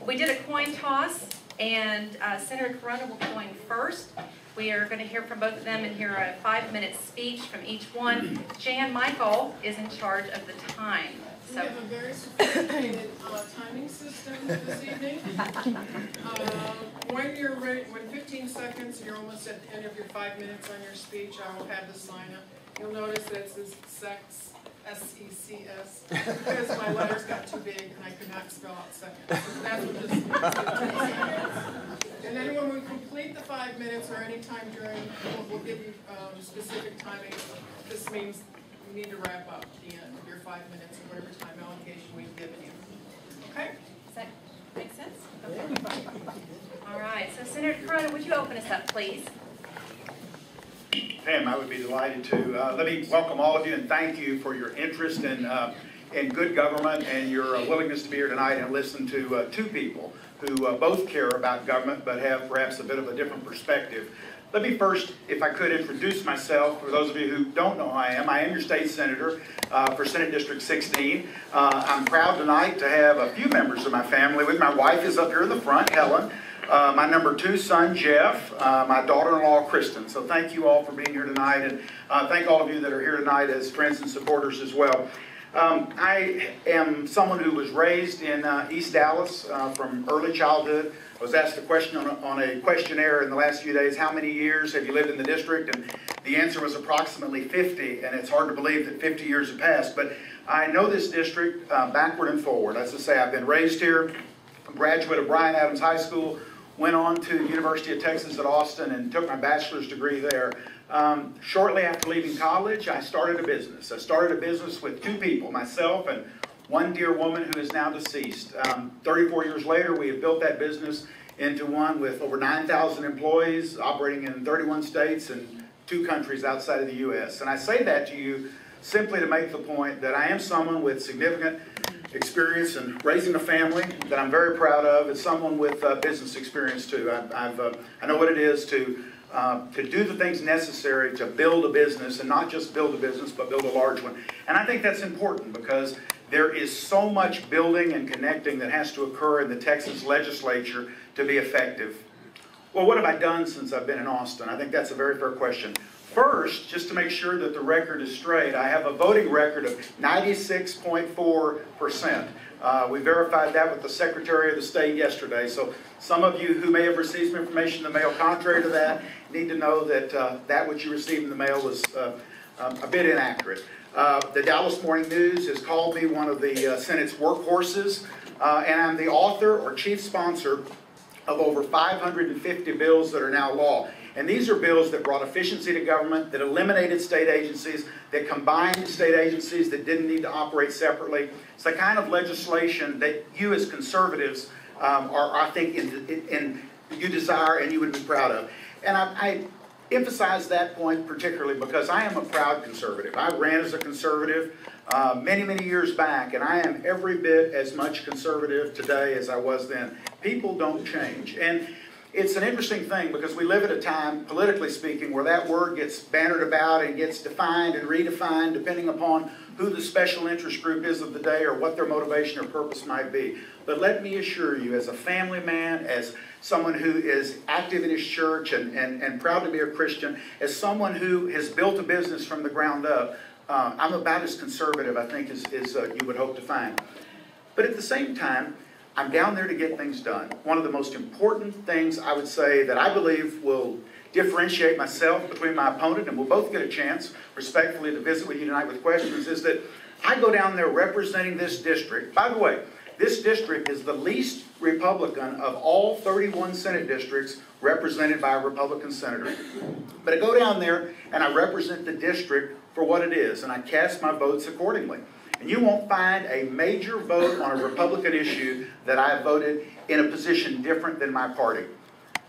We did a coin toss, and Senator Carona will be going first. We are going to hear from both of them and hear a 5-minute speech from each one. Jan Michael is in charge of the time. We have a very sophisticated timing system this evening. When you're ready, when 15 seconds, you're almost at the end of your 5 minutes on your speech, I will have the sign up. You'll notice that it says sex, S-E-C-S, because my letters got too big and I could not spell out seconds. So that's what this is. And then when we complete the 5 minutes or any time during, we'll give you specific timing. This means we need to wrap up the end of your 5 minutes or whatever time allocation we've given you. Okay? Does that make sense? Okay. All right. So Senator Carona, would you open us up, please? Pam, I would be delighted to. Let me welcome all of you and thank you for your interest in good government and your willingness to be here tonight and listen to two people who both care about government but have perhaps a bit of a different perspective. Let me first, if I could, introduce myself. For those of you who don't know who I am your state senator for Senate District 16. I'm proud tonight to have a few members of my family with. My wife is up here in the front, Helen. My number 2 son, Jeff, my daughter-in-law, Kristen. So thank you all for being here tonight, and thank all of you that are here tonight as friends and supporters as well. I am someone who was raised in East Dallas from early childhood. I was asked a question on a questionnaire in the last few days, how many years have you lived in the district? And the answer was approximately 50, and it's hard to believe that 50 years have passed. But I know this district backward and forward. As I say, I've been raised here, a graduate of Bryan Adams High School, went on to the University of Texas at Austin and took my bachelor's degree there. Shortly after leaving college, I started a business. I started a business with 2 people, myself and one dear woman who is now deceased. 34 years later, we have built that business into one with over 9,000 employees, operating in 31 states and 2 countries outside of the U.S. And I say that to you simply to make the point that I am someone with significant experience in raising a family that I'm very proud of, and someone with business experience too. I know what it is to do the things necessary to build a business, and not just build a business, but build a large one. And I think that's important because there is so much building and connecting that has to occur in the Texas legislature to be effective. Well, what have I done since I've been in Austin? I think that's a very fair question. First, just to make sure that the record is straight, I have a voting record of 96.4%. We verified that with the Secretary of the State yesterday. So some of you who may have received some information in the mail contrary to that need to know that that which you received in the mail was a bit inaccurate. The Dallas Morning News has called me one of the Senate's workhorses, and I'm the author or chief sponsor of over 550 bills that are now law. And these are bills that brought efficiency to government, that eliminated state agencies, that combined state agencies that didn't need to operate separately. It's the kind of legislation that you as conservatives are, I think, you desire and you would be proud of. And I emphasize that point particularly because I am a proud conservative. I ran as a conservative many, many years back, and I am every bit as much conservative today as I was then. People don't change. And it's an interesting thing because we live at a time, politically speaking, where that word gets bannered about and gets defined and redefined depending upon who the special interest group is of the day or what their motivation or purpose might be. But let me assure you, as a family man, as someone who is active in his church and proud to be a Christian, as someone who has built a business from the ground up, I'm about as conservative, I think, as you would hope to find. But at the same time, I'm down there to get things done. One of the most important things I would say that I believe will differentiate myself between my opponent, and we'll both get a chance respectfully to visit with you tonight with questions, is that I go down there representing this district. By the way, this district is the least Republican of all 31 Senate districts represented by a Republican senator. But I go down there and I represent the district for what it is, and I cast my votes accordingly. And you won't find a major vote on a Republican issue that I voted in a position different than my party.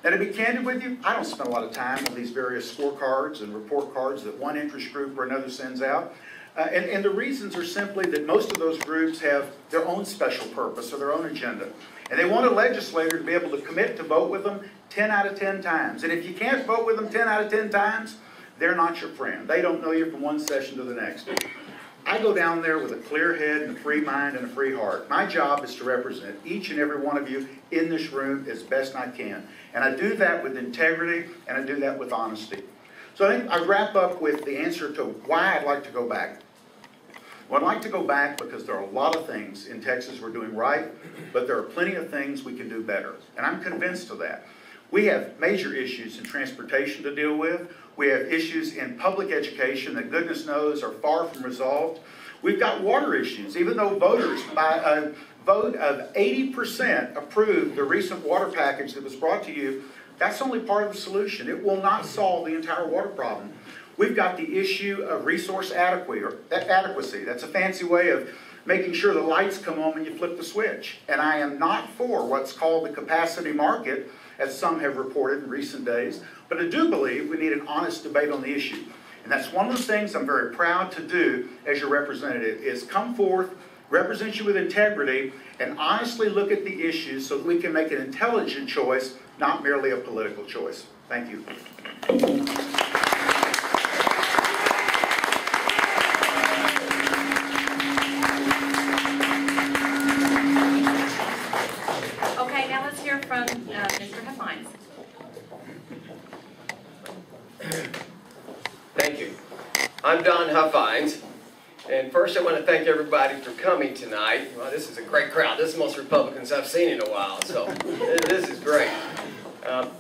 Now, to be candid with you, I don't spend a lot of time on these various scorecards and report cards that one interest group or another sends out. And the reasons are simply that most of those groups have their own special purpose or their own agenda. And they want a legislator to be able to commit to vote with them 10 out of 10 times. And if you can't vote with them 10 out of 10 times, they're not your friend. They don't know you from one session to the next. I go down there with a clear head and a free mind and a free heart. My job is to represent each and every one of you in this room as best I can. And I do that with integrity, and I do that with honesty. So I think I wrap up with the answer to why I'd like to go back. Well, I'd like to go back because there are a lot of things in Texas we're doing right, but there are plenty of things we can do better. And I'm convinced of that. We have major issues in transportation to deal with. We have issues in public education that goodness knows are far from resolved. We've got water issues, even though voters, by a vote of 80%, approved the recent water package that was brought to you. That's only part of the solution. It will not solve the entire water problem. We've got the issue of resource adequacy. That's a fancy way of making sure the lights come on when you flip the switch. And I am not for what's called the capacity market, as some have reported in recent days. But I do believe we need an honest debate on the issue. And that's one of those things I'm very proud to do as your representative, is come forth, represent you with integrity, and honestly look at the issues so that we can make an intelligent choice, not merely a political choice. Thank you. Okay, now let's hear from Mr. Huffines. Thank you. I'm Don Huffines, and first I want to thank everybody for coming tonight. Well, this is a great crowd. This is the most Republicans I've seen in a while, so this is great. I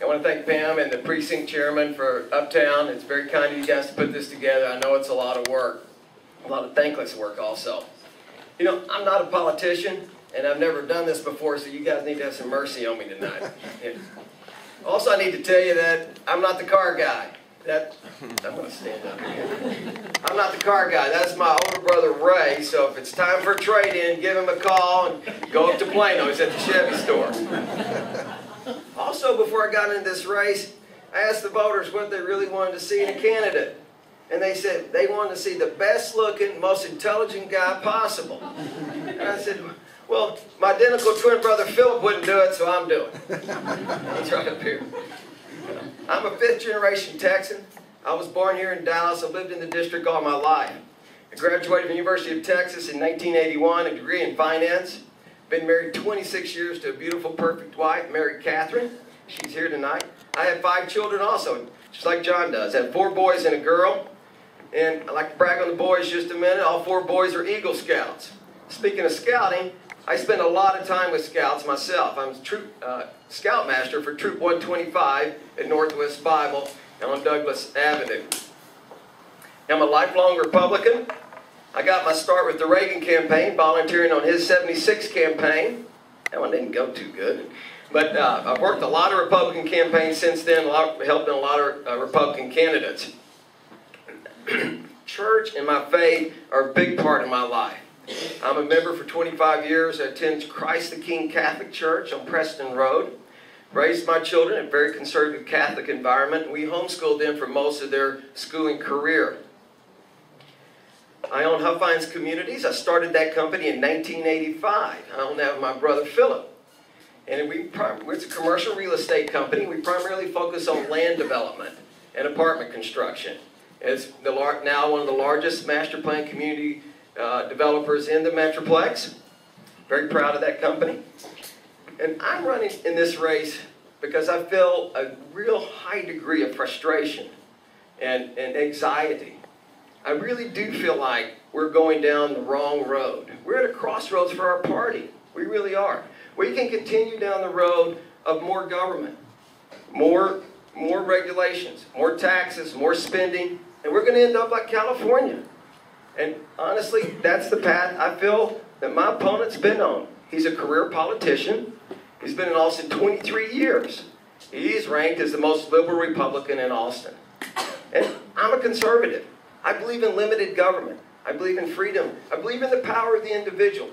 want to thank Pam and the precinct chairman for Uptown. It's very kind of you guys to put this together. I know it's a lot of work, a lot of thankless work also. You know, I'm not a politician, and I've never done this before, so you guys need to have some mercy on me tonight. Also, I need to tell you that I'm not the car guy. I'm going to stand up here. I'm not the car guy. That's my older brother, Ray. So if it's time for a trade-in, give him a call and go up to Plano. He's at the Chevy store. Also, before I got into this race, I asked the voters what they really wanted to see in a candidate. And they said they wanted to see the best-looking, most intelligent guy possible. And I said, well, my identical twin brother Philip wouldn't do it, so I'm doing it. He's right up here. I'm a fifth-generation Texan. I was born here in Dallas. I've lived in the district all my life. I graduated from the University of Texas in 1981, a degree in finance. Been married 26 years to a beautiful, perfect wife, Mary Catherine. She's here tonight. I have 5 children also, just like John does. I have 4 boys and a girl. And I'd like to brag on the boys just a minute. All 4 boys are Eagle Scouts. Speaking of scouting, I spend a lot of time with Scouts myself. I'm Troop Scoutmaster for Troop 125 at Northwest Bible and on Douglas Avenue. I'm a lifelong Republican. I got my start with the Reagan campaign, volunteering on his 76 campaign. That one didn't go too good. But I've worked a lot of Republican campaigns since then, helping a lot of Republican candidates. Church and my faith are a big part of my life. I'm a member for 25 years. I attend Christ the King Catholic Church on Preston Road. Raised my children in a very conservative Catholic environment. We homeschooled them for most of their schooling career. I own Huffines Communities. I started that company in 1985. I own that with my brother Philip. And it's a commercial real estate company. We primarily focus on land development and apartment construction. It's now one of the largest master plan community developers in the Metroplex. Very proud of that company. And I'm running in this race because I feel a real high degree of frustration and anxiety. I really do feel like we're going down the wrong road. We're at a crossroads for our party. We really are. We can continue down the road of more government, more regulations, more taxes, more spending, and we're going to end up like California. And honestly, that's the path I feel that my opponent's been on. He's a career politician. He's been in Austin 23 years. He's ranked as the most liberal Republican in Austin. And I'm a conservative. I believe in limited government. I believe in freedom. I believe in the power of the individual.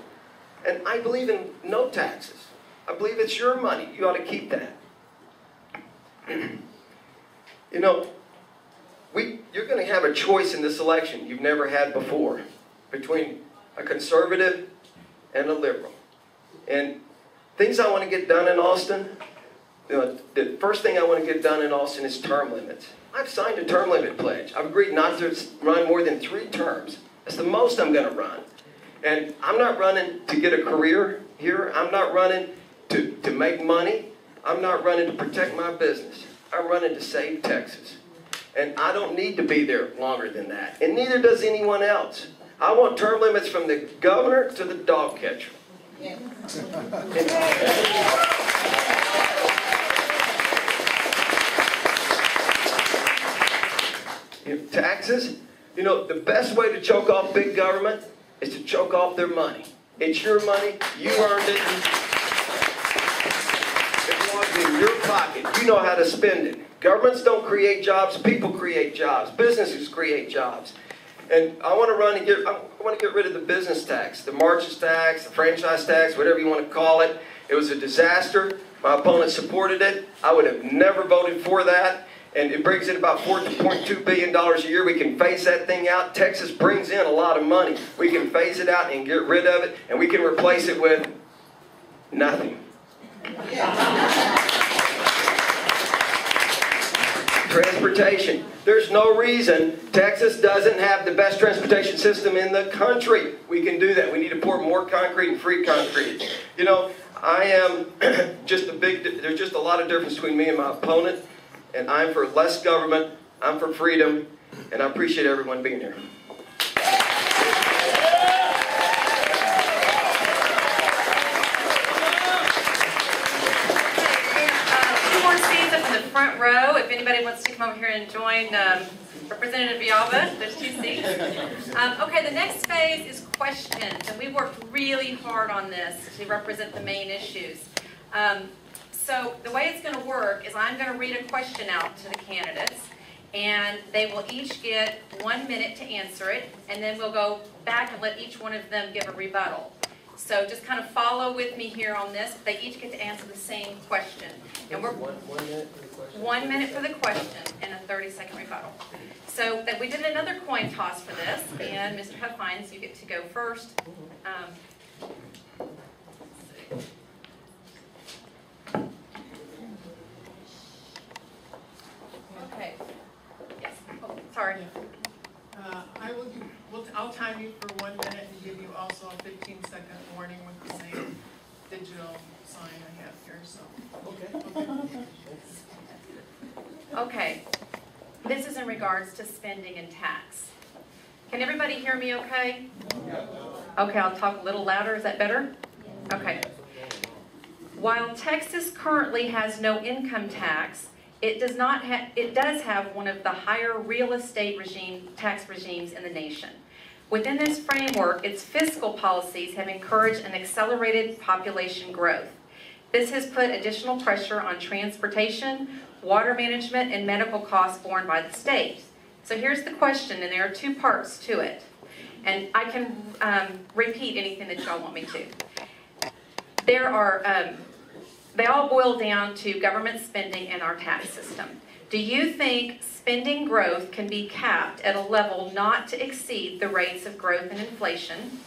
And I believe in no taxes. I believe it's your money. You ought to keep that. You know, you're going to have a choice in this election you've never had before between a conservative and a liberal. And things I want to get done in Austin, the first thing I want to get done in Austin is term limits. I've signed a term limit pledge. I've agreed not to run more than 3 terms. That's the most I'm going to run. And I'm not running to get a career here. I'm not running to make money. I'm not running to protect my business. I'm running to save Texas. And I don't need to be there longer than that. And neither does anyone else. I want term limits from the governor to the dog catcher. Yeah. Taxes, the best way to choke off big government is to choke off their money. It's your money, you earned it. It belongs in your pocket. You know how to spend it. Governments don't create jobs, people create jobs. Businesses create jobs. And I want to get rid of the business tax, the marches tax, the franchise tax, whatever you want to call it. It was a disaster. My opponent supported it. I would have never voted for that. And it brings in about $4.2 billion a year. We can phase that thing out. Texas brings in a lot of money. We can phase it out and get rid of it, and we can replace it with nothing. Transportation. There's no reason Texas doesn't have the best transportation system in the country. We can do that. We need to pour more concrete and free concrete. I am there's just a lot of difference between me and my opponent. And I'm for less government, I'm for freedom, and I appreciate everyone being here. 2 more seats up in the front row. If anybody wants to come over here and join Representative Villalba, there's 2 seats. Okay, the next phase is questions, and we worked really hard on this to represent the main issues. So the way it's going to work is I'm going to read a question out to the candidates, and they will each get 1 minute to answer it, and then we'll go back and let each one of them give a rebuttal. So just kind of follow with me here on this. They each get to answer the same question. And we're 1 minute for the question? 1 minute for the question and a 30-second rebuttal. So that we did another coin toss for this, and Mr. Huffines, you get to go first. Okay. Yes. Oh, sorry. I'll time you for 1 minute and give you also a 15-second warning with the same digital sign I have here. So. Okay. This is in regards to spending and tax. Can everybody hear me okay? Okay, I'll talk a little louder. Is that better? Okay. While Texas currently has no income tax, it does have one of the higher real estate tax regimes in the nation. Within this framework, its fiscal policies have encouraged an accelerated population growth. This has put additional pressure on transportation, water management, and medical costs borne by the state. So here's the question, and there are 2 parts to it. And I can repeat anything that y'all want me to. They all boil down to government spending and our tax system. Do you think spending growth can be capped at a level not to exceed the rates of growth and inflation?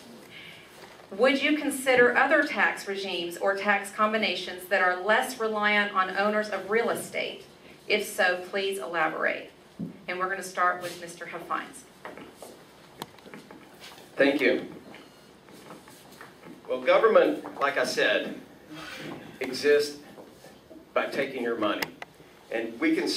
Would you consider other tax regimes or tax combinations that are less reliant on owners of real estate? If so, please elaborate. And we're going to start with Mr. Huffines. Thank you. Well, government, like I said, exists by taking your money. And we can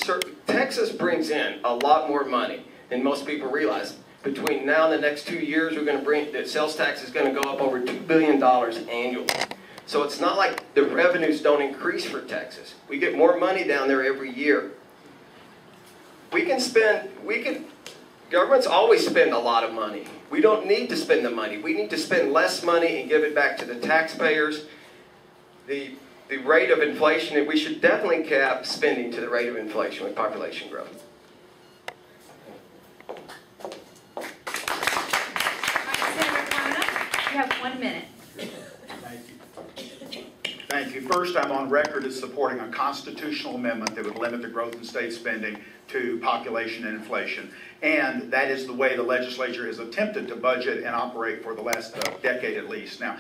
Texas brings in a lot more money than most people realize. Between now and the next 2 years, the sales tax is going to go up over $2 billion annually. So it's not like the revenues don't increase for Texas. We get more money down there every year. Governments always spend a lot of money. We don't need to spend the money. We need to spend less money and give it back to the taxpayers. The rate of inflation, and we should definitely cap spending to the rate of inflation with population growth. Senator Carona, you have 1 minute. Thank you. First, I'm on record as supporting a constitutional amendment that would limit the growth in state spending to population and inflation. And that is the way the legislature has attempted to budget and operate for the last decade at least. Now,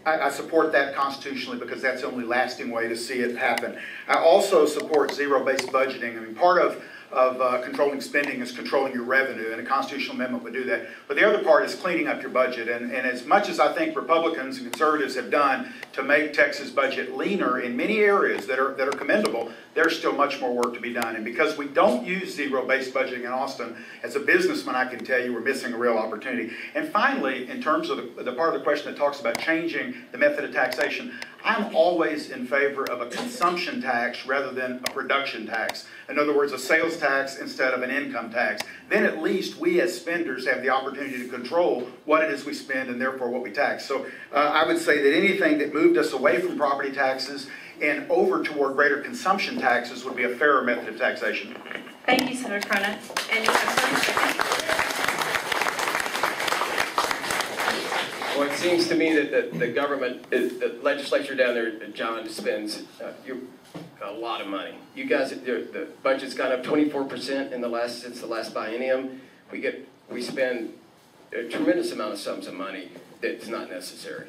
I support that constitutionally because that's the only lasting way to see it happen. I also support zero-based budgeting. I mean, part of of controlling spending is controlling your revenue, and a constitutional amendment would do that. But the other part is cleaning up your budget. And as much as I think Republicans and conservatives have done to make Texas' budget leaner in many areas that are commendable, there's still much more work to be done. And because we don't use zero-based budgeting in Austin, as a businessman, I can tell you we're missing a real opportunity. And finally, in terms of the part of the question that talks about changing the method of taxation, I'm always in favor of a consumption tax rather than a production tax. In other words, a sales tax instead of an income tax. Then at least we as spenders have the opportunity to control what it is we spend and therefore what we tax. So I would say that anything that moved us away from property taxes and over toward greater consumption taxes would be a fairer method of taxation. Thank you, Senator Carona. And you have 30 seconds. Well, it seems to me that the government, the legislature down there, John, spends a lot of money. You guys, the budget's gone up 24% since the last biennium. We spend a tremendous amount of sums of money that's not necessary.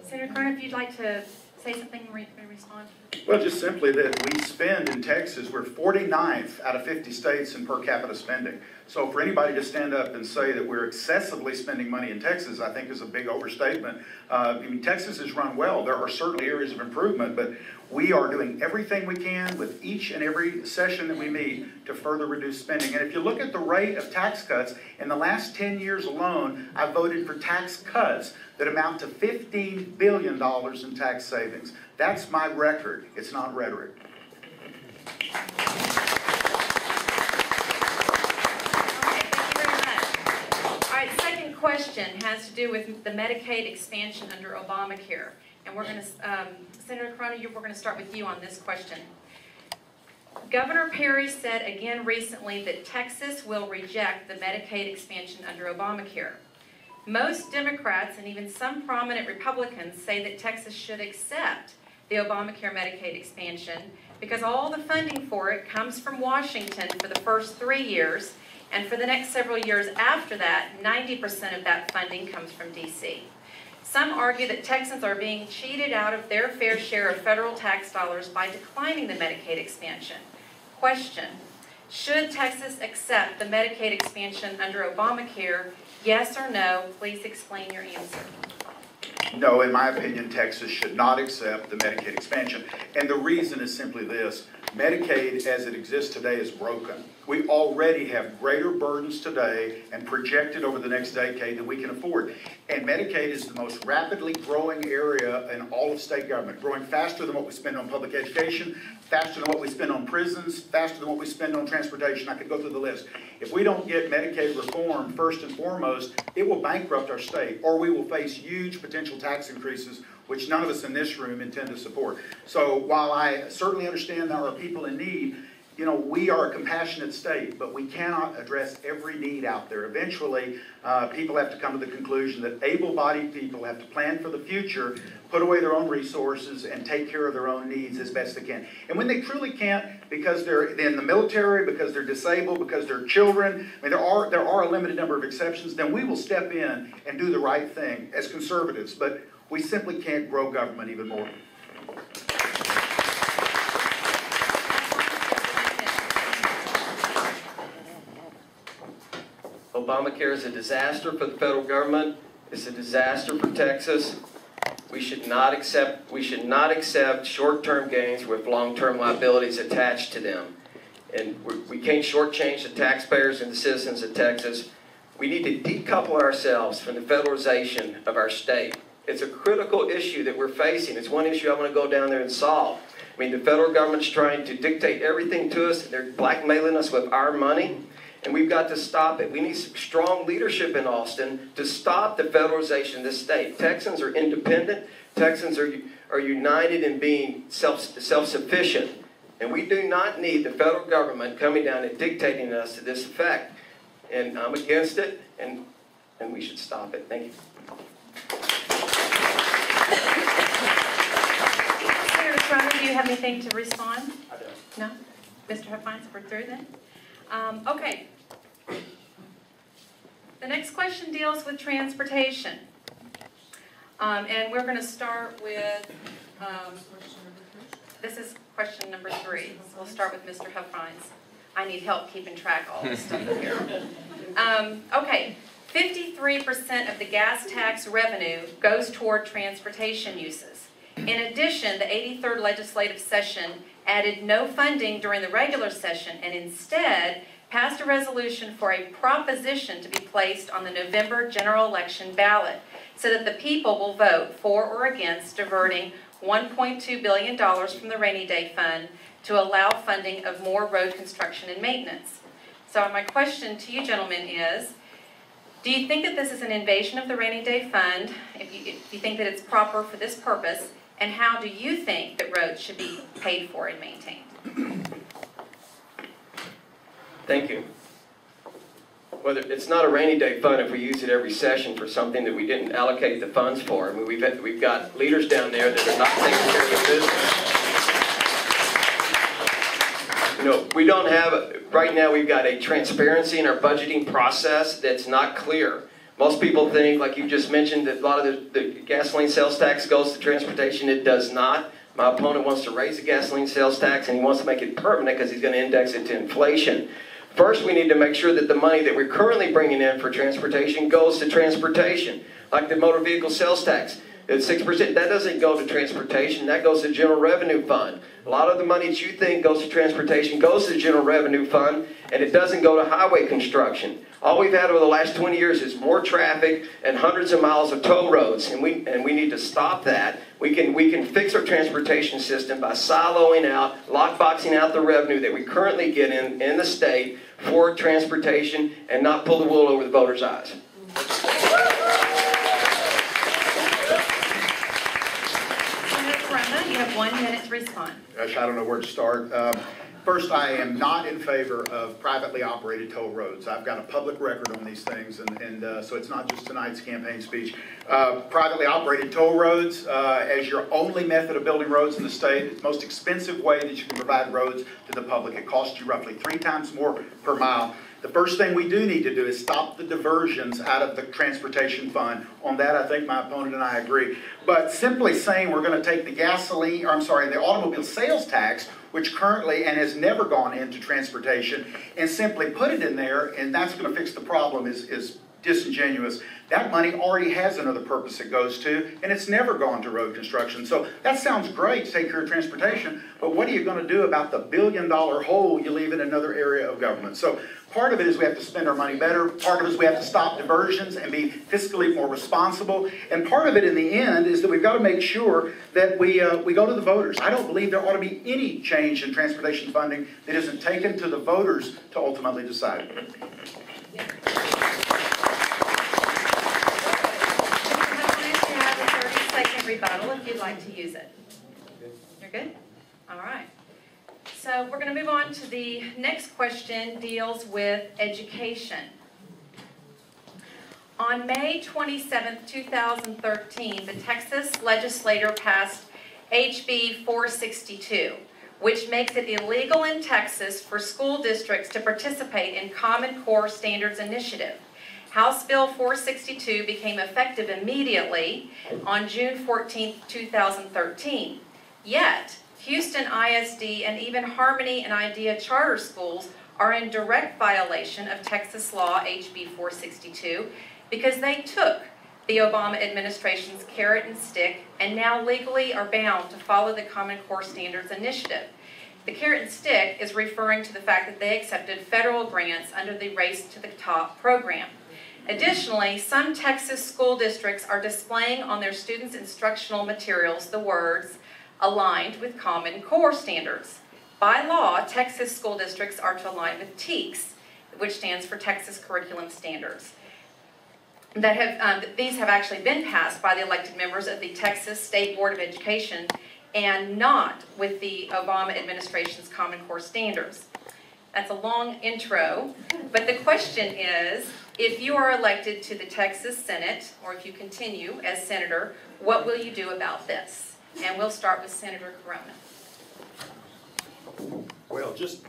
Senator Carona, if you'd like to say something in response. Well, just simply that we spend in Texas, we're 49th out of 50 states in per capita spending. So for anybody to stand up and say that we're excessively spending money in Texas, I think is a big overstatement. I mean, Texas is run well. There are certainly areas of improvement, but we are doing everything we can with each and every session that we meet to further reduce spending. And if you look at the rate of tax cuts, in the last 10 years alone, I voted for tax cuts that amount to $15 billion in tax savings. That's my record. It's not rhetoric. Okay, thank you very much. All right, second question has to do with the Medicaid expansion under Obamacare. And we're going to, Senator Carona, we're going to start with you on this question. Governor Perry said again recently that Texas will reject the Medicaid expansion under Obamacare. Most Democrats and even some prominent Republicans say that Texas should accept the Obamacare Medicaid expansion because all the funding for it comes from Washington for the first 3 years, and for the next several years after that, 90% of that funding comes from D.C. Some argue that Texans are being cheated out of their fair share of federal tax dollars by declining the Medicaid expansion. Question: should Texas accept the Medicaid expansion under Obamacare? Yes or no? Please explain your answer. No, in my opinion, Texas should not accept the Medicaid expansion. And the reason is simply this. Medicaid, as it exists today, is broken. We already have greater burdens today and projected over the next decade than we can afford. And Medicaid is the most rapidly growing area in all of state government, growing faster than what we spend on public education, faster than what we spend on prisons, faster than what we spend on transportation. I could go through the list. If we don't get Medicaid reform first and foremost, it will bankrupt our state, or we will face huge potential tax increases, which none of us in this room intend to support. So while I certainly understand there are people in need, you know, we are a compassionate state, but we cannot address every need out there. Eventually, people have to come to the conclusion that able-bodied people have to plan for the future, put away their own resources, and take care of their own needs as best they can. And when they truly can't, because they're in the military, because they're disabled, because they're children, I mean, there are a limited number of exceptions, then we will step in and do the right thing as conservatives. But we simply can't grow government even more. Obamacare is a disaster for the federal government. It's a disaster for Texas. We should not accept short-term gains with long-term liabilities attached to them. And we can't shortchange the taxpayers and the citizens of Texas. We need to decouple ourselves from the federalization of our state. It's a critical issue that we're facing. It's one issue I want to go down there and solve. I mean, the federal government's trying to dictate everything to us. They're blackmailing us with our money. And we've got to stop it. We need strong leadership in Austin to stop the federalization of this state. Texans are independent. Texans are united in being self-sufficient. And we do not need the federal government coming down and dictating us to this effect. And I'm against it, and we should stop it. Thank you. Senator Carona, do you have anything to respond? I don't. No? Mr. Huffines, we're through then? Okay. The next question deals with transportation. And we're going to start with This is question number 3. We'll start with Mr. Huffines. I need help keeping track of all this stuff here. Okay, 53% of the gas tax revenue goes toward transportation uses. In addition, the 83rd legislative session added no funding during the regular session and instead passed a resolution for a proposition to be placed on the November general election ballot so that the people will vote for or against diverting $1.2 billion from the rainy day fund to allow funding of more road construction and maintenance. So my question to you gentlemen is, do you think that this is an invasion of the rainy day fund, if you think that it's proper for this purpose, and how do you think that roads should be paid for and maintained? Thank you. Whether it's not a rainy day fund if we use it every session for something that we didn't allocate the funds for. I mean, we've got leaders down there that are not taking care of the business. You know, we don't have, right now we've got a transparency in our budgeting process that's not clear. Most people think, like you just mentioned, that a lot of the gasoline sales tax goes to transportation. It does not. My opponent wants to raise the gasoline sales tax and he wants to make it permanent because he's going to index it to inflation. First, we need to make sure that the money that we're currently bringing in for transportation goes to transportation, like the motor vehicle sales tax. It's 6%. That doesn't go to transportation. That goes to general revenue fund. A lot of the money that you think goes to transportation goes to the general revenue fund, and it doesn't go to highway construction. All we've had over the last 20 years is more traffic and hundreds of miles of toll roads, and we need to stop that. We can fix our transportation system by siloing out, lockboxing out the revenue that we currently get in the state for transportation and not pull the wool over the voters' eyes. Senator Corona, you have 1 minute to respond. Gosh, I don't know where to start. First, I am not in favor of privately operated toll roads. I've got a public record on these things, and so it's not just tonight's campaign speech. Privately operated toll roads as your only method of building roads in the state. It's the most expensive way that you can provide roads to the public. It costs you roughly 3 times more per mile. The first thing we do need to do is stop the diversions out of the transportation fund. On that, I think my opponent and I agree. But simply saying we're going to take the the automobile sales tax, which currently and has never gone into transportation, and simply put it in there, and that's going to fix the problem is disingenuous. That money already has another purpose it goes to, and it's never gone to road construction. So that sounds great to take care of transportation, but what are you going to do about the billion-dollar hole you leave in another area of government? So part of it is we have to spend our money better. Part of it is we have to stop diversions and be fiscally more responsible. And part of it in the end is that we've got to make sure that we go to the voters. I don't believe there ought to be any change in transportation funding that isn't taken to the voters to ultimately decide. Rebuttal if you'd like to use it. You're good? All right. So we're going to move on to the next question, deals with education. On May 27, 2013, the Texas legislature passed HB 462, which makes it illegal in Texas for school districts to participate in Common Core Standards Initiative. House Bill 462 became effective immediately on June 14, 2013. Yet, Houston ISD and even Harmony and Idea charter schools are in direct violation of Texas law HB 462 because they took the Obama administration's carrot and stick and now legally are bound to follow the Common Core Standards Initiative. The carrot and stick is referring to the fact that they accepted federal grants under the Race to the Top program. Additionally, some Texas school districts are displaying on their students' instructional materials the words, aligned with Common Core standards. By law, Texas school districts are to align with TEKS, which stands for Texas Curriculum Standards. These have actually been passed by the elected members of the Texas State Board of Education and not with the Obama administration's Common Core standards. That's a long intro, but the question is, if you are elected to the Texas Senate, or if you continue as senator, what will you do about this? And we'll start with Senator Carona. Well, just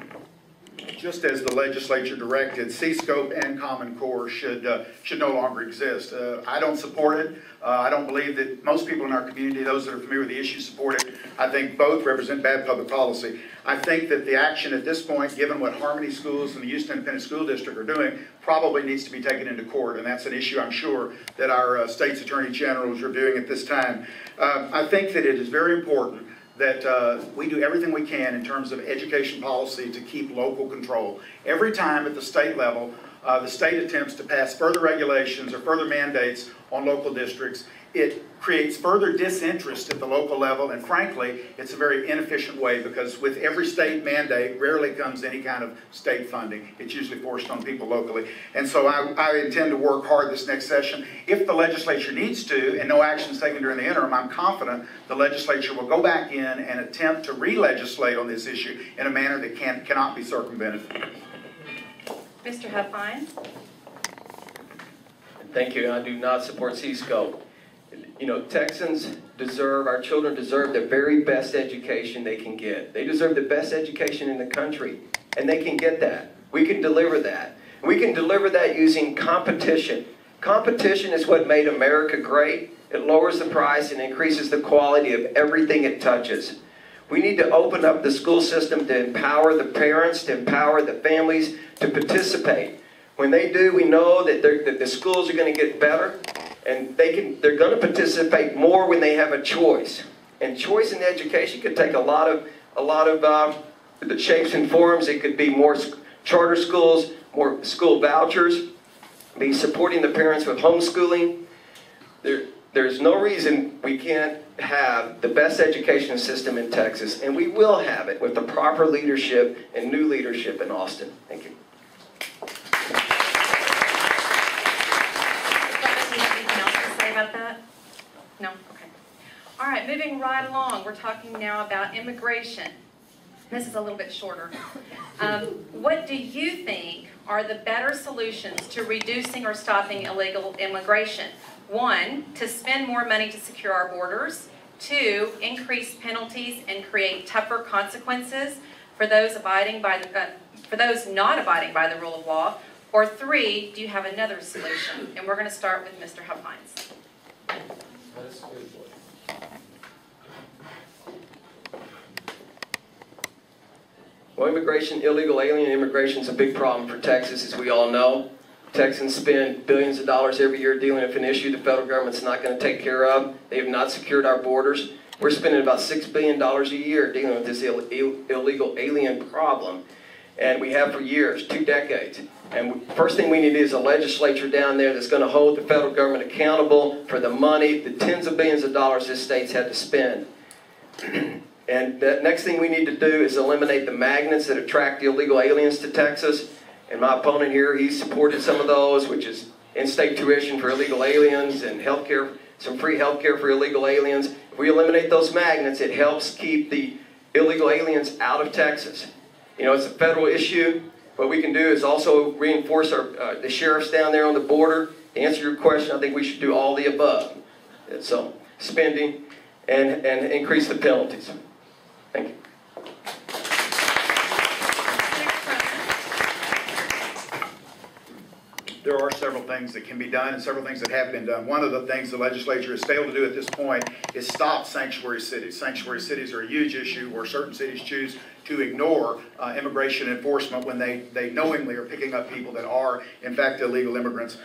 just as the legislature directed, C-scope and Common Core should no longer exist. I don't support it. I don't believe that most people in our community, those that are familiar with the issue, support it. I think both represent bad public policy. I think that the action at this point, given what Harmony Schools and the Houston Independent School District are doing, probably needs to be taken into court, and that's an issue I'm sure that our state's Attorney General is reviewing at this time. I think that it is very important that we do everything we can in terms of education policy to keep local control. Every time at the state level, the state attempts to pass further regulations or further mandates on local districts, it creates further disinterest at the local level, and frankly, it's a very inefficient way because with every state mandate, rarely comes any kind of state funding. It's usually forced on people locally. And so I intend to work hard this next session. If the legislature needs to, and no action is taken during the interim, I'm confident the legislature will go back in and attempt to re-legislate on this issue in a manner that cannot be circumvented. Mr. Huffines? Thank you. I do not support C-scope. You know, Texans deserve, our children deserve the very best education they can get. They deserve the best education in the country, and they can get that. We can deliver that. We can deliver that using competition. Competition is what made America great. It lowers the price and increases the quality of everything it touches. We need to open up the school system to empower the parents, to empower the families to participate. When they do, we know that the schools are going to get better, and they're going to participate more when they have a choice. And choice in education could take a lot of the shapes and forms. It could be more charter schools, more school vouchers, be supporting the parents with homeschooling. There's no reason we can't have the best education system in Texas, and we will have it with the proper leadership and new leadership in Austin. Thank you. About that? No? Okay. All right, moving right along. We're talking now about immigration. This is a little bit shorter. What do you think are the better solutions to reducing or stopping illegal immigration? 1, to spend more money to secure our borders. 2, increase penalties and create tougher consequences for those not abiding by the rule of law. Or 3, do you have another solution? And we're going to start with Mr. Huffines. Well, illegal alien immigration is a big problem for Texas, as we all know. Texans spend billions of dollars every year dealing with an issue the federal government's not going to take care of. They have not secured our borders. We're spending about $6 billion a year dealing with this illegal alien problem. And we have for years, 2 decades. And first thing we need is a legislature down there that's going to hold the federal government accountable for the money, the tens of billions of dollars this state's had to spend. And the next thing we need to do is eliminate the magnets that attract the illegal aliens to Texas. And my opponent here, he supported some of those, which is in-state tuition for illegal aliens and healthcare, some free healthcare for illegal aliens. If we eliminate those magnets, it helps keep the illegal aliens out of Texas. You know, it's a federal issue. What we can do is also reinforce the sheriffs down there on the border. To answer your question, I think we should do all the above. So, spending and increase the penalties. Thank you. There are several things that can be done and several things that have been done. One of the things the legislature has failed to do at this point is stop sanctuary cities. Sanctuary cities are a huge issue where certain cities choose to ignore immigration enforcement when they knowingly are picking up people that are, in fact, illegal immigrants.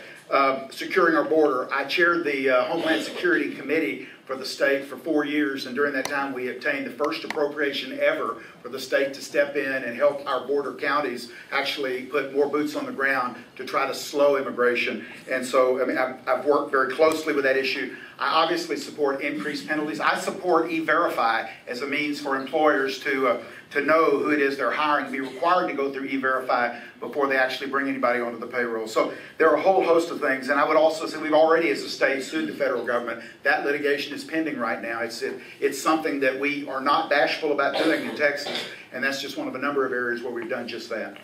Securing our border. I chaired the Homeland Security Committee for the state for 4 years, and during that time we obtained the first appropriation ever for the state to step in and help our border counties actually put more boots on the ground to try to slow immigration. And so, I mean, I've worked very closely with that issue. I obviously support increased penalties. I support E-Verify as a means for employers to know who it is they're hiring, be required to go through E-Verify before they actually bring anybody onto the payroll. So there are a whole host of things, and I would also say we've already, as a state, sued the federal government. That litigation is pending right now. It's something that we are not bashful about doing in Texas, and that's just one of a number of areas where we've done just that.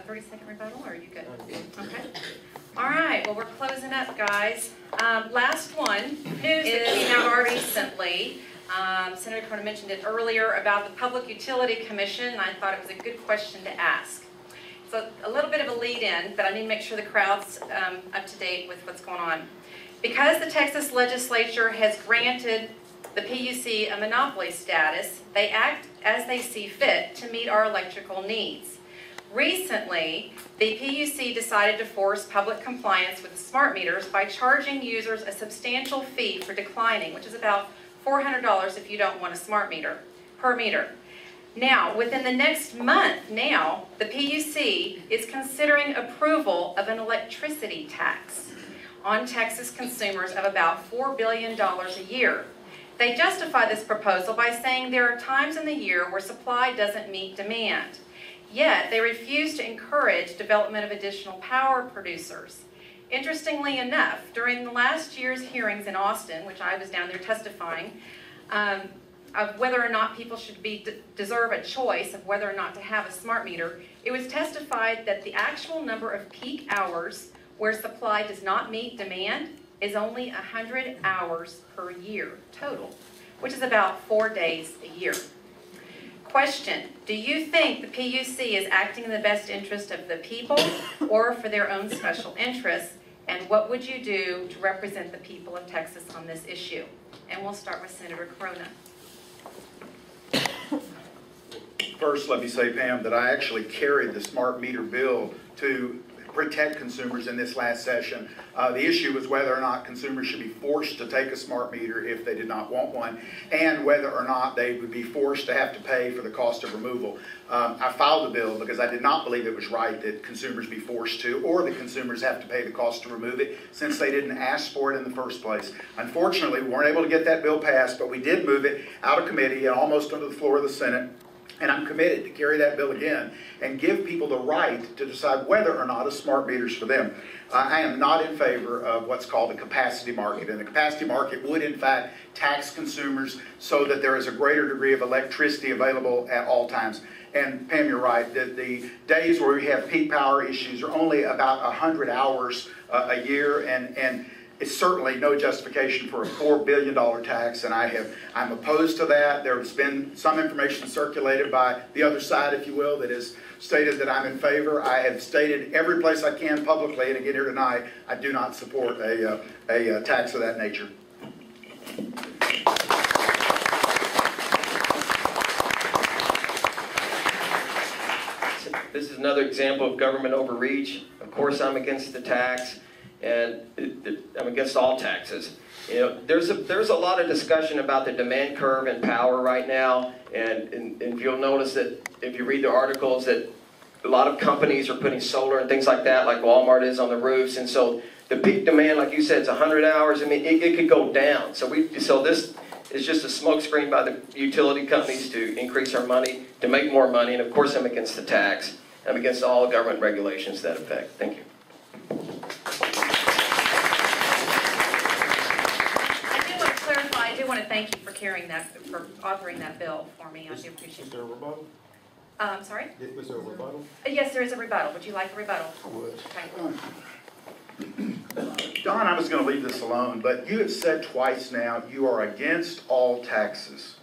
30-second rebuttal, or are you good? Okay. All right, well, we're closing up, guys. Last one, news that came out already recently. Senator Carona mentioned it earlier about the Public Utility Commission, and I thought it was a good question to ask. So a little bit of a lead-in, but I need to make sure the crowd's up to date with what's going on. Because the Texas legislature has granted the PUC a monopoly status, they act as they see fit to meet our electrical needs. Recently, the PUC decided to force public compliance with the smart meters by charging users a substantial fee for declining, which is about $400 if you don't want a smart meter, per meter. Now, within the next month now, the PUC is considering approval of an electricity tax on Texas consumers of about $4 billion a year. They justify this proposal by saying there are times in the year where supply doesn't meet demand. Yet, they refuse to encourage development of additional power producers. Interestingly enough, during the last year's hearings in Austin, which I was down there testifying, of whether or not people should deserve a choice of whether or not to have a smart meter, it was testified that the actual number of peak hours where supply does not meet demand is only 100 hours per year total, which is about 4 days a year. Question, do you think the PUC is acting in the best interest of the people or for their own special interests? And what would you do to represent the people of Texas on this issue? And we'll start with Senator Carona. First, let me say, Pam, that I actually carried the smart meter bill to protect consumers in this last session. The issue was whether or not consumers should be forced to take a smart meter if they did not want one, and whether or not they would be forced to have to pay for the cost of removal. I filed the bill because I did not believe it was right that consumers be forced to, or that consumers have to pay the cost to remove it, since they didn't ask for it in the first place. Unfortunately, we weren't able to get that bill passed, but we did move it out of committee and almost onto the floor of the Senate. And I'm committed to carry that bill again and give people the right to decide whether or not a smart meter is for them. I am not in favor of what's called the capacity market. And the capacity market would, in fact, tax consumers so that there is a greater degree of electricity available at all times. And Pam, you're right, that the days where we have peak power issues are only about 100 hours a year, and it's certainly no justification for a $4 billion tax, and I'm opposed to that. There's been some information circulated by the other side, if you will, that has stated that I'm in favor. I have stated every place I can publicly, and again here tonight, I do not support a tax of that nature. This is another example of government overreach. Of course, I'm against the tax. And I'm against all taxes. You know, there's a lot of discussion about the demand curve and power right now, and if you'll notice that if you read the articles that a lot of companies are putting solar and things like that, like Walmart is on the roofs, and so the peak demand, like you said, is 100 hours. I mean, it could go down. So this is just a smokescreen by the utility companies to increase our money, to make more money, and of course I'm against the tax. I'm against all government regulations that affect. Thank you. I do want to thank you for carrying that, for authoring that bill for me. I do appreciate it. Is there a rebuttal? Sorry? Was there a rebuttal? Yes, there is a rebuttal. Would you like a rebuttal? I would. Okay. Don, I was going to leave this alone, but you have said twice now you are against all taxes.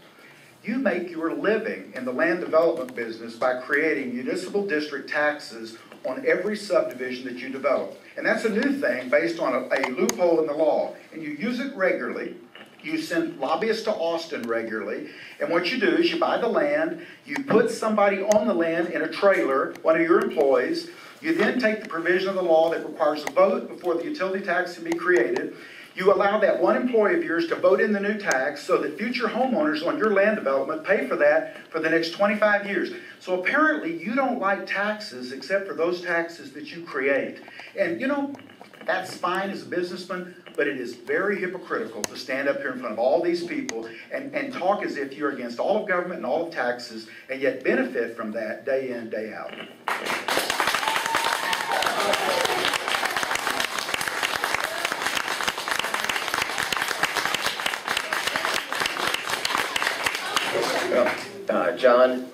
You make your living in the land development business by creating municipal district taxes on every subdivision that you develop. And that's a new thing based on a loophole in the law. And you use it regularly. You send lobbyists to Austin regularly, and what you do is you buy the land, you put somebody on the land in a trailer, one of your employees, you then take the provision of the law that requires a vote before the utility tax can be created, you allow that one employee of yours to vote in the new tax so that future homeowners on your land development pay for that for the next 25 years. So apparently you don't like taxes except for those taxes that you create. And you know, that's fine as a businessman, but it is very hypocritical to stand up here in front of all these people and talk as if you're against all of government and all of taxes, and yet benefit from that day in, day out. John,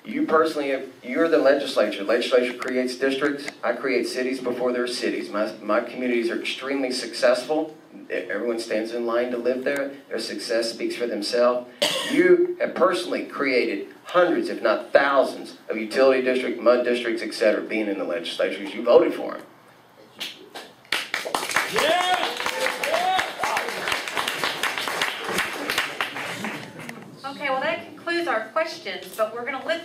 You personally, you're the legislature. Legislature creates districts. I create cities before there are cities. My communities are extremely successful. Everyone stands in line to live there. Their success speaks for themselves. You have personally created hundreds, if not thousands, of utility districts, mud districts, etc., being in the legislature because you voted for them. Yeah! Okay, well that concludes our questions, but we're going to let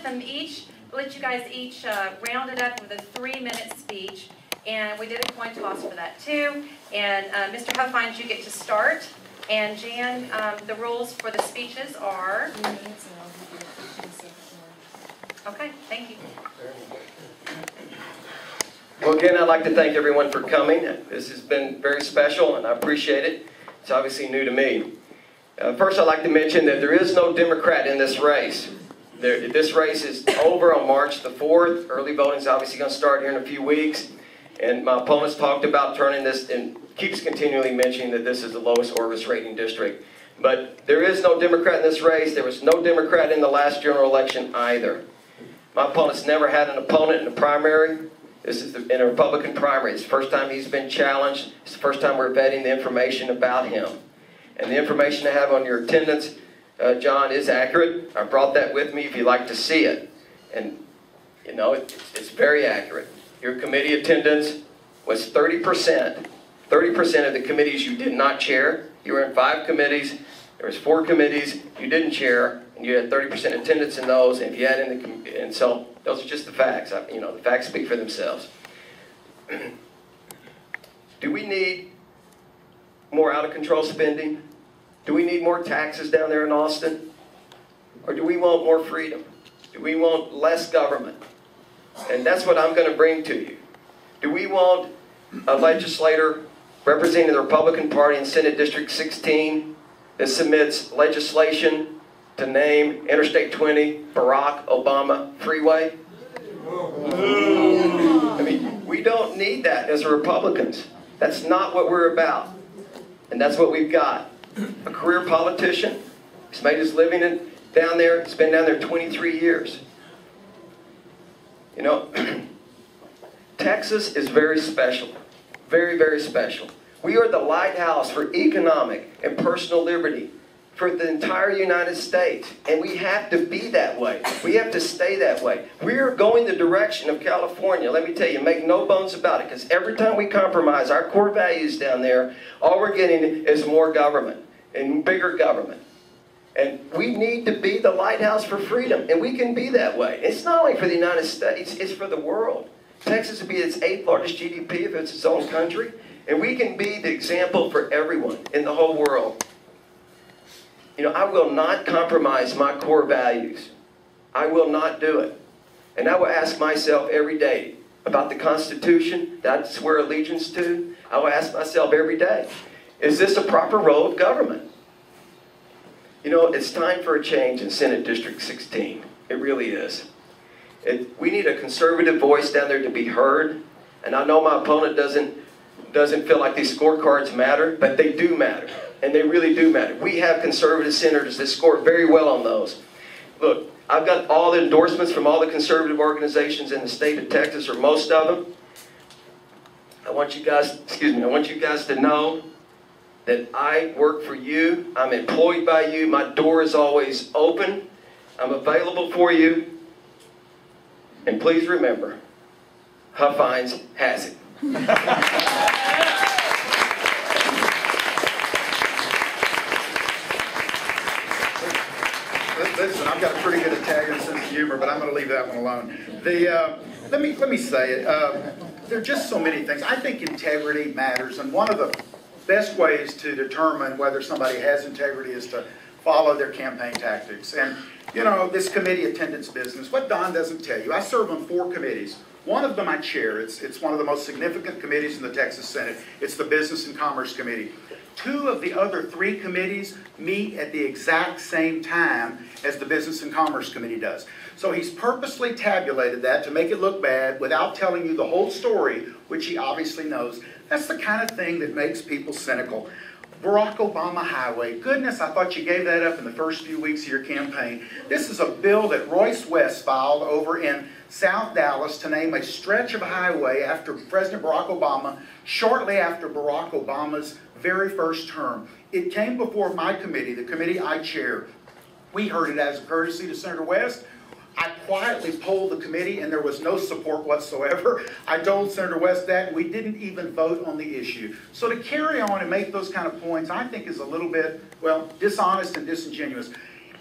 you guys each round it up with a 3-minute speech. And we did a coin toss for that too. And Mr. Huffines, you get to start. And Jan, the rules for the speeches are... 3 minutes and I'll give you 15 seconds more. Okay, thank you. Well, again, I'd like to thank everyone for coming. This has been very special, and I appreciate it. It's obviously new to me. First, I'd like to mention that there is no Democrat in this race. This race is over on March the 4th. Early voting is obviously going to start here in a few weeks. And my opponents talked about turning this, and keeps continually mentioning that this is the lowest Orvis rating district. But there is no Democrat in this race. There was no Democrat in the last general election either. My opponent's never had an opponent in the primary. This is in a Republican primary. It's the first time he's been challenged. It's the first time we're vetting the information about him. And the information I have on your attendance, John, is accurate. I brought that with me if you'd like to see it. And, you know, it's very accurate. Your committee attendance was 30%. 30% of the committees you did not chair. You were in 5 committees. There was 4 committees you didn't chair, and you had 30% attendance in those. And if you had and so those are just the facts. You know, the facts speak for themselves. Do we need more out-of-control spending? Do we need more taxes down there in Austin? Or do we want more freedom? Do we want less government? And that's what I'm going to bring to you. Do we want a legislator representing the Republican Party in Senate District 16 that submits legislation to name Interstate 20 Barack Obama Freeway? I mean, we don't need that as Republicans. That's not what we're about. And that's what we've got. A career politician. He's made his living down there. He's been down there 23 years. You know, Texas is very special. Very, very special. We are the lighthouse for economic and personal liberty for the entire United States. And we have to be that way. We have to stay that way. We are going the direction of California. Let me tell you, make no bones about it. Because every time we compromise our core values down there, all we're getting is more government and bigger government. And we need to be the lighthouse for freedom. And we can be that way. It's not only for the United States, it's for the world. Texas would be its 8th largest GDP if it's its own country. And we can be the example for everyone in the whole world. You know, I will not compromise my core values. I will not do it. And I will ask myself every day about the Constitution that I swear allegiance to. I will ask myself every day, is this a proper role of government? You know, it's time for a change in Senate District 16. It really is. We need a conservative voice down there to be heard. And I know my opponent doesn't feel like these scorecards matter, but they do matter. And they really do matter. We have conservative senators that score very well on those. Look, I've got all the endorsements from all the conservative organizations in the state of Texas, or most of them. I want you guys to know that I work for you. I'm employed by you. My door is always open. I'm available for you. And please remember, Huffines has it. Listen, I've got a pretty good Italian sense of humor, but I'm going to leave that one alone. Let me say it. There are just so many things. I think integrity matters, and one of the best ways to determine whether somebody has integrity is to follow their campaign tactics. And, you know, this committee attendance business, what Don doesn't tell you, I serve on 4 committees. One of them I chair. It's one of the most significant committees in the Texas Senate. It's the Business and Commerce Committee. 2 of the other 3 committees meet at the exact same time as the Business and Commerce Committee does. So he's purposely tabulated that to make it look bad without telling you the whole story, which he obviously knows. That's the kind of thing that makes people cynical. Barack Obama Highway. Goodness, I thought you gave that up in the first few weeks of your campaign. This is a bill that Royce West filed over in South Dallas to name a stretch of highway after President Barack Obama, shortly after Barack Obama's very first term. It came before my committee, the committee I chair. We heard it as a courtesy to Senator West. I quietly polled the committee and there was no support whatsoever. I told Senator West that, and we didn't even vote on the issue. So to carry on and make those kind of points, I think is a little bit, well, dishonest and disingenuous.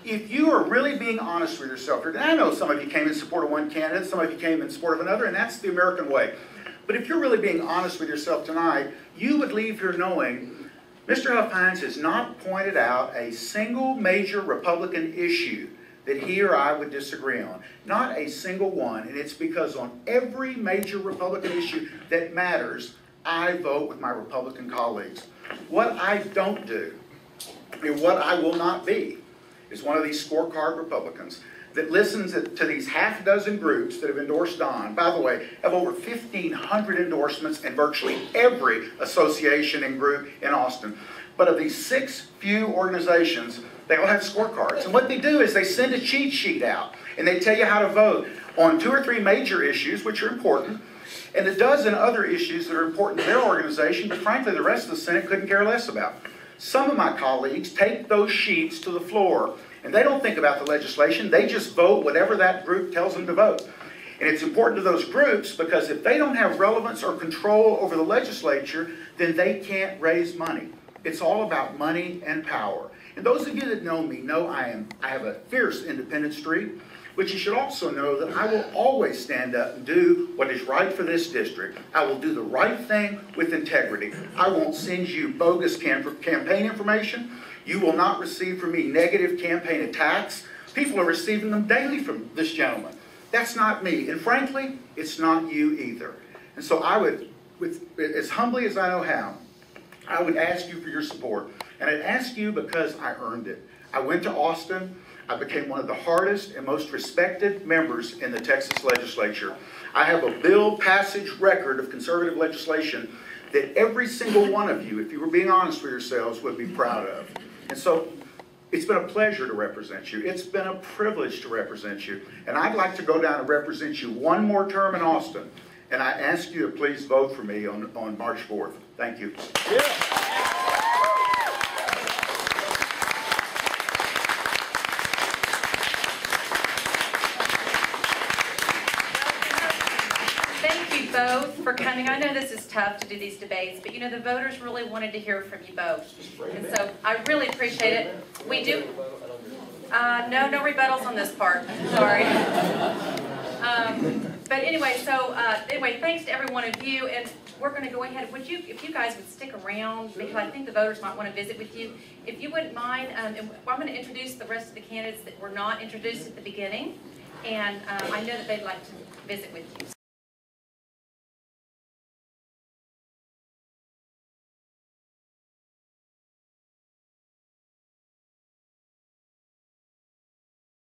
If you are really being honest with yourself, and I know some of you came in support of one candidate, some of you came in support of another, and that's the American way. But if you're really being honest with yourself tonight, you would leave here knowing Mr. Huffines has not pointed out a single major Republican issue that he or I would disagree on. Not a single one, and it's because on every major Republican issue that matters, I vote with my Republican colleagues. What I don't do, and what I will not be, is one of these scorecard Republicans that listens to these half dozen groups that have endorsed Don. By the way, have over 1,500 endorsements in virtually every association and group in Austin. But of these 6 few organizations, they all have scorecards. And what they do is they send a cheat sheet out, and they tell you how to vote on 2 or 3 major issues, which are important, and a dozen other issues that are important to their organization, but frankly, the rest of the Senate couldn't care less about. Some of my colleagues take those sheets to the floor, and they don't think about the legislation. They just vote whatever that group tells them to vote. And it's important to those groups because if they don't have relevance or control over the legislature, then they can't raise money. It's all about money and power. And those of you that know me know I have a fierce independent streak, but you should also know that I will always stand up and do what is right for this district. I will do the right thing with integrity. I won't send you bogus campaign information. You will not receive from me negative campaign attacks. People are receiving them daily from this gentleman. That's not me. And frankly, it's not you either. And so I would, as humbly as I know how, I would ask you for your support. And I'd ask you because I earned it. I went to Austin. I became one of the hardest and most respected members in the Texas legislature. I have a bill passage record of conservative legislation that every single one of you, if you were being honest with yourselves, would be proud of. And so it's been a pleasure to represent you. It's been a privilege to represent you. And I'd like to go down and represent you one more term in Austin. And I ask you to please vote for me on March 4th. Thank you. Yeah. Both for coming. I know this is tough to do these debates, but you know the voters really wanted to hear from you both, and so I really appreciate it. We do. No rebuttals on this part. Sorry. But anyway, thanks to every one of you, and we're going to go ahead. If you guys would stick around, because I think the voters might want to visit with you. If you wouldn't mind, I'm going to introduce the rest of the candidates that were not introduced at the beginning, and I know that they'd like to visit with you.